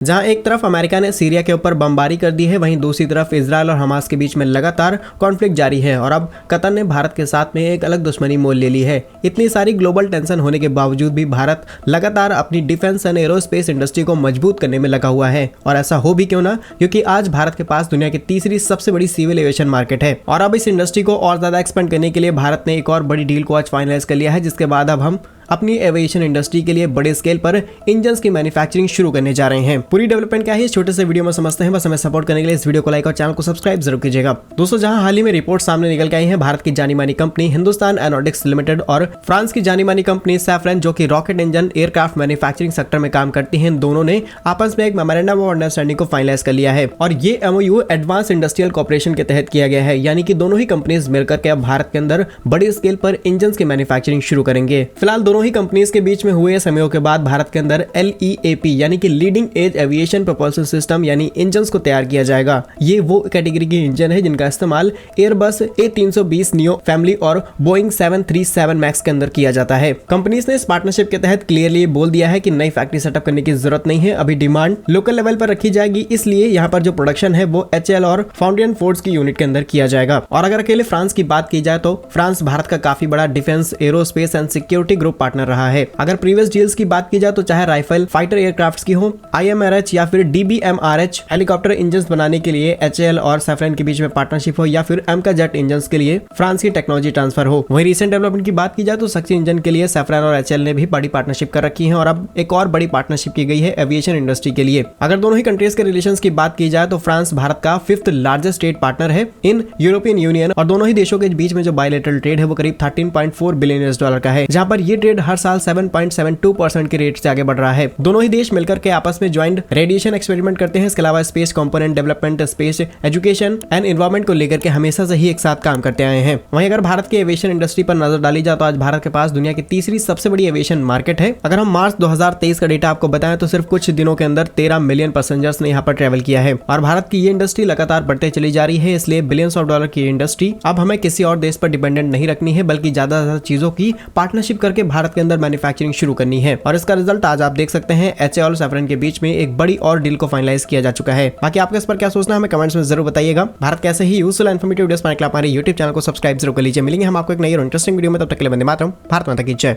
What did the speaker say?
जहां एक तरफ अमेरिका ने सीरिया के ऊपर बमबारी कर दी है, वहीं दूसरी तरफ इजरायल और हमास के बीच में लगातार कॉन्फ्लिक्ट जारी है और अब कतर ने भारत के साथ में एक अलग दुश्मनी मोल ले ली है। इतनी सारी ग्लोबल टेंशन होने के बावजूद भी भारत लगातार अपनी डिफेंस एंड एरोस्पेस इंडस्ट्री को मजबूत करने में लगा हुआ है और ऐसा हो भी क्यों ना, क्योंकि आज भारत के पास दुनिया की तीसरी सबसे बड़ी सिविल एविएशन मार्केट है और अब इस इंडस्ट्री को और ज्यादा एक्सपेंड करने के लिए भारत ने एक और बड़ी डील को आज फाइनलाइज कर लिया है, जिसके बाद अब हम अपनी एविएशन इंडस्ट्री के लिए बड़े स्केल पर इंजन्स की मैन्युफैक्चरिंग शुरू करने जा रहे हैं। पूरी डेवलपमेंट क्या है इस छोटे से वीडियो में समझते हैं। बस हमें सपोर्ट करने के लिए इस वीडियो को लाइक और चैनल को सब्सक्राइब जरूर कीजिएगा। दोस्तों, जहां हाल ही में रिपोर्ट सामने निकल के आई है, भारत की जानी मानी कंपनी हिंदुस्तान एरोनॉटिक्स लिमिटेड और फ्रांस की जानी मानी कंपनी सैफरन, जो कि rocket engine aircraft manufacturing sector में काम करती है, दोनों ने आपस में एक मेमोरेंडम ऑफ अंडरस्टैंडिंग को फाइनलाइज कर लिया है और ये एमओयू एडवांस इंडस्ट्रियल कॉर्पोरेशन के तहत किया गया है, यानी कि दोनों ही कंपनीज मिलकर के अब भारत के अंदर बड़े स्केल पर इंजन की मैन्युफैक्चरिंग शुरू करेंगे। फिलहाल दोनों ही कंपनीज के बीच में हुए समयों के बाद भारत के अंदर LEAP यानी कि leading edge aviation propulsion system यानी इंजन्स को तैयार किया जाएगा। ये वो कैटेगरी के इंजन है जिनका इस्तेमाल एयरबस A320 नियो फैमिली और बोइंग 737 मैक्स के अंदर किया जाता है। कंपनीज ने इस पार्टनरशिप के तहत क्लियरली बोल दिया है कि नई फैक्ट्री सेटअप करने की जरूरत नहीं है, अभी डिमांड लोकल लेवल पर रखी जाएगी, इसलिए यहाँ पर जो प्रोडक्शन है वो HAL और फाउंडेन फोर्स की यूनिट के अंदर किया जाएगा। और अगर अकेले फ्रांस की बात की जाए तो फ्रांस भारत का काफी बड़ा defence, aerospace and security group partner रहा है। अगर प्रीवियस डील्स की बात की जाए तो चाहे राइफल फाइटर एयरक्राफ्ट्स की हो, IMRH या फिर DBMRH हेलीकॉप्टर इंजन्स बनाने के लिए HAL और सैफरन के बीच में पार्टनरशिप हो, या फिर एमका जेट इंजन्स के लिए फ्रांस की टेक्नोलॉजी ट्रांसफर हो। वहीं रिसेंट डेवलपमेंट की बात की जाए तो सक्सी इंजन के लिए सैफरन और HAL ने भी बड़ी पार्टनरशिप कर रखी है और अब एक और बड़ी पार्टनरशिप की गई है एविएशन इंडस्ट्री के लिए। अगर दोनों ही कंट्रीज के रिलेशंस की बात की जाए तो फ्रांस भारत का 5th लार्जेस्ट ट्रेड पार्टनर है इन यूरोपियन यूनियन और दोनों ही देशों के बीच में जो बायलैटरल ट्रेड है वो करीब $13.4 बिलियन का है, जहां पर ये ट्रेड हर साल 7.72% के रेट से आगे बढ़ रहा है। दोनों ही देश मिलकर के आपस में ज्वाइंट रेडिएशन एक्सपेरिमेंट करते हैं। इसके अलावा space component development, space education and environment को लेकर के हमेशा से ही एक साथ काम करते आए हैं। वहीं अगर भारत की एविएशन इंडस्ट्री पर नजर डाली जाए तो आज भारत के पास दुनिया की तीसरी सबसे बड़ी एविएशन मार्केट है। अगर हम मार्च 2023 का डेटा आपको बताएं तो सिर्फ कुछ दिनों के अंदर 13 मिलियन पैसेंजर्स ने यहाँ पर ट्रेवल किया है और भारत की ये इंडस्ट्री लगातार बढ़ते चली जा रही है। इसलिए बिलियंस ऑफ डॉलर की इंडस्ट्री अब हमें किसी और देश पर डिपेंडेंट नहीं रखनी है, बल्कि ज्यादा से ज्यादा चीजों की पार्टनरशिप करके भारत के अंदर मैन्युफैक्चरिंग शुरू करनी है और इसका रिजल्ट आज आप देख सकते हैं। HAL और सैफरन के बीच में एक बड़ी और डील को फाइनलाइज किया जा चुका है। बाकी आपका इस पर क्या सोचना है हमें कमेंट्स में जरूर बताइएगा। भारत कैसे ही यूजफुल एंड इन्फॉर्मेटिव वीडियोस पाने के लिए हमारे YouTube चैनल को सब्सक्राइब जरूर कर लीजिए। मिलेंगे हम आपको एक नई और इंटरेस्टिंग वीडियो में, तब तक के लिए वंदे मातरम। भारत माता की जय।